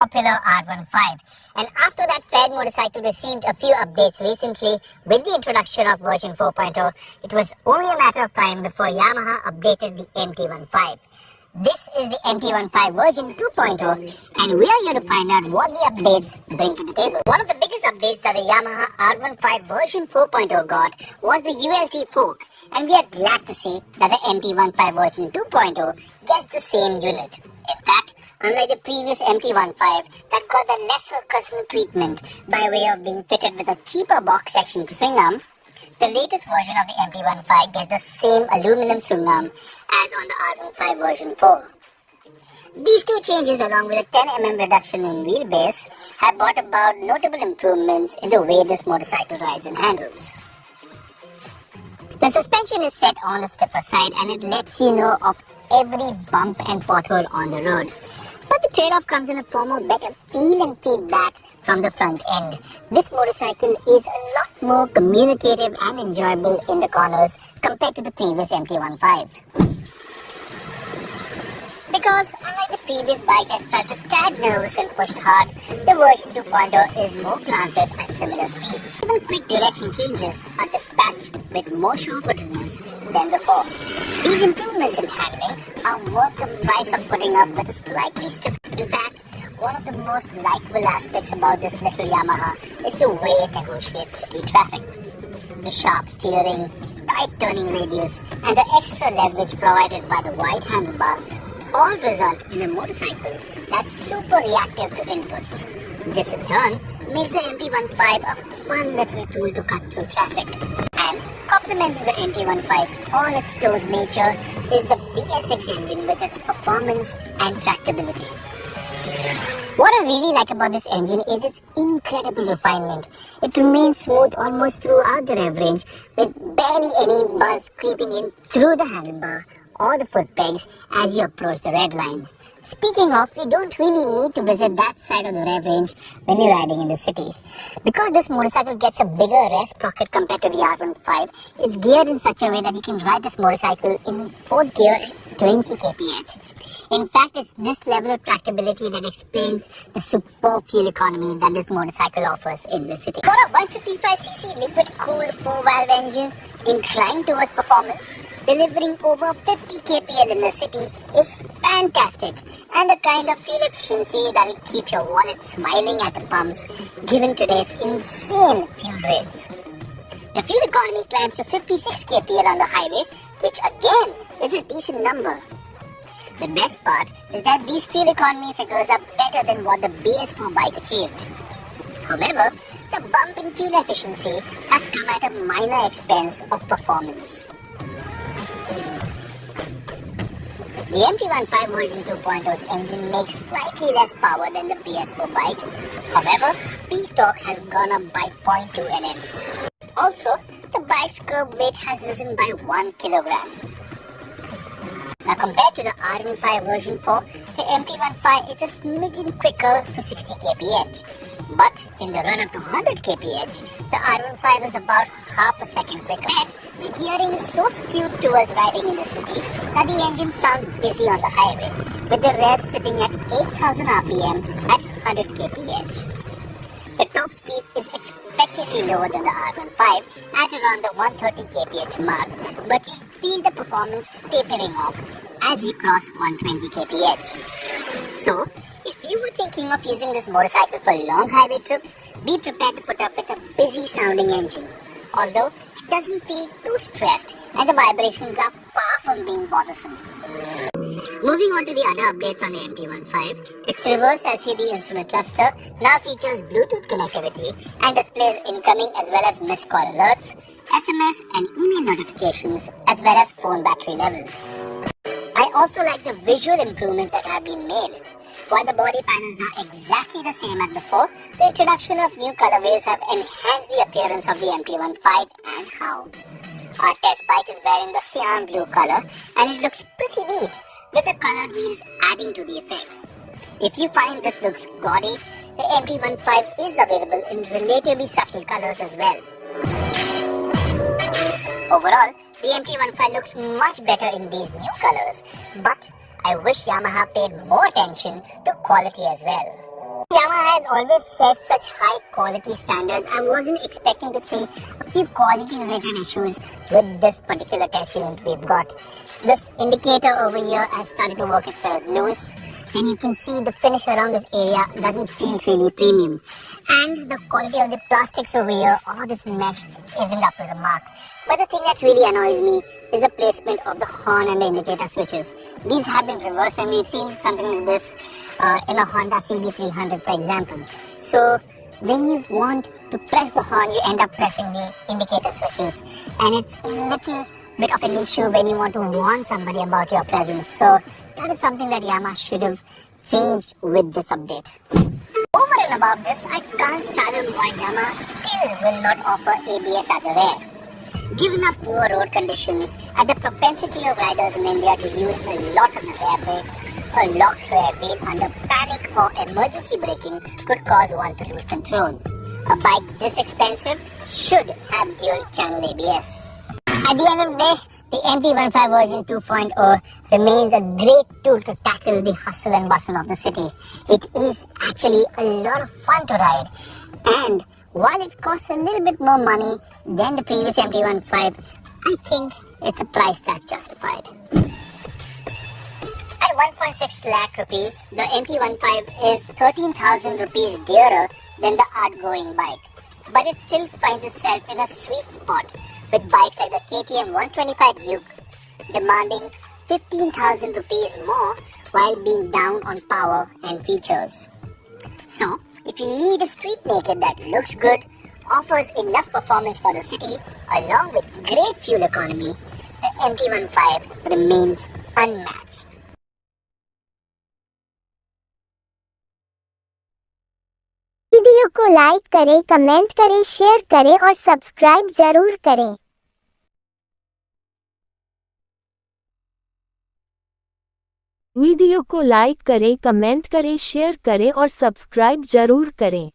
popular R15. And after that fair motorcycle received a few updates recently with the introduction of version 4.0, it was only a matter of time before Yamaha updated the MT15. This is the MT15 version 2.0 and we are here to find out what the updates bring to the table. One of the biggest updates that the Yamaha R15 version 4.0 got was the USD fork, and we are glad to see that the MT15 version 2.0 gets the same unit. In fact, unlike the previous MT15 that got the lesser custom treatment by way of being fitted with a cheaper box section swing arm, the latest version of the MT15 gets the same aluminum swing arm as on the R15 version 4. These two changes, along with a 10mm reduction in wheelbase, have brought about notable improvements in the way this motorcycle rides and handles. The suspension is set on the stiffer side and it lets you know of every bump and pothole on the road. But the trade-off comes in the form of better feel and feedback from the front end. This motorcycle is a lot more communicative and enjoyable in the corners compared to the previous MT15. Because unlike the previous bike that felt a tad nervous and pushed hard, the version 2.0 is more planted at similar speeds. Even quick direction changes are dispatched with more sure-footedness than before. These improvements in handling are worth the price of putting up with a slightly stiff. In fact, one of the most likable aspects about this little Yamaha is the way it negotiates city traffic. The sharp steering, tight turning radius, and the extra leverage provided by the wide handlebar all result in a motorcycle that's super reactive to inputs. This in turn makes the MT15 a fun little tool to cut through traffic. And complementing the MT15's on its toes nature is the BS6 engine with its performance and tractability. What I really like about this engine is its incredible refinement. It remains smooth almost throughout the rev range with barely any buzz creeping in through the handlebar or the foot pegs as you approach the red line. Speaking of, you don't really need to visit that side of the rev range when you're riding in the city. Because this motorcycle gets a bigger rear sprocket compared to the R15, it's geared in such a way that you can ride this motorcycle in 4th gear at 20 kph. In fact, it's this level of tractability that explains the superb fuel economy that this motorcycle offers in the city. For a 155cc liquid-cooled 4-valve engine inclined towards performance, delivering over 50 kpl in the city is fantastic and the kind of fuel efficiency that will keep your wallet smiling at the pumps given today's insane fuel rates. The fuel economy climbs to 56 kpl on the highway, which again is a decent number. The best part is that these fuel economy figures are better than what the BS4 bike achieved. However, the bump in fuel efficiency has come at a minor expense of performance. The MT15 version 2.0's engine makes slightly less power than the BS4 bike. However, peak torque has gone up by 0.2 Nm. Also, the bike's curb weight has risen by 1 kilogram. Now compared to the R15 version 4, the MT15 is a smidgen quicker to 60 kph. But in the run up to 100 kph, the R15 is about half a second quicker. And the gearing is so skewed towards riding in the city that the engine sounds busy on the highway, with the revs sitting at 8000 rpm at 100 kph. The top speed is expectedly lower than the R15 at around the 130 kph mark, but you'll feel the performance tapering off as you cross 120 kph. So, if you were thinking of using this motorcycle for long highway trips, be prepared to put up with a busy sounding engine. Although, it doesn't feel too stressed and the vibrations are far from being bothersome. Moving on to the other updates on the MT15, its reverse LCD instrument cluster now features Bluetooth connectivity and displays incoming as well as missed call alerts, SMS and email notifications as well as phone battery level. I also like the visual improvements that have been made. While the body panels are exactly the same as before, the introduction of new colorways have enhanced the appearance of the MT15 and how. Our test bike is wearing the cyan blue color and it looks pretty neat, with the colored wheels adding to the effect. If you find this looks gaudy, the MT15 is available in relatively subtle colors as well. Overall, the MT15 looks much better in these new colors, but I wish Yamaha paid more attention to quality as well. Yamaha has always set such high quality standards. I wasn't expecting to see a few quality related issues with this particular test unit we've got. This indicator over here has started to work itself loose, and you can see the finish around this area doesn't feel really premium. And the quality of the plastics over here, all this mesh, isn't up to the mark. But the thing that really annoys me is the placement of the horn and the indicator switches. These have been reversed, and we've seen something like this in a Honda CB300, for example. So when you want to press the horn, you end up pressing the indicator switches, and it's a little bit of an issue when you want to warn somebody about your presence. So that is something that Yamaha should have changed with this update. Over and above this, I can't fathom why Yamaha still will not offer ABS at the rear. Given our poor road conditions and the propensity of riders in India to use a lot of the rear brake, a locked rear wheel under panic or emergency braking could cause one to lose control. A bike this expensive should have dual channel ABS. At the end of the day, the MT15 version 2.0 remains a great tool to tackle the hustle and bustle of the city. It is actually a lot of fun to ride, and while it costs a little bit more money than the previous MT15, I think it's a price that's justified. At 1.6 lakh rupees, the MT15 is 13,000 rupees dearer than the outgoing bike, but it still finds itself in a sweet spot with bikes like the KTM 125 Duke demanding 15,000 rupees more while being down on power and features. So, if you need a street naked that looks good, offers enough performance for the city, along with great fuel economy, the MT15 remains unmatched. Video को like करें, comment करें, share करें और subscribe जरूर करें। Video को like करें, comment करें, शेयर करें और सब्सक्राइब जरूर करें।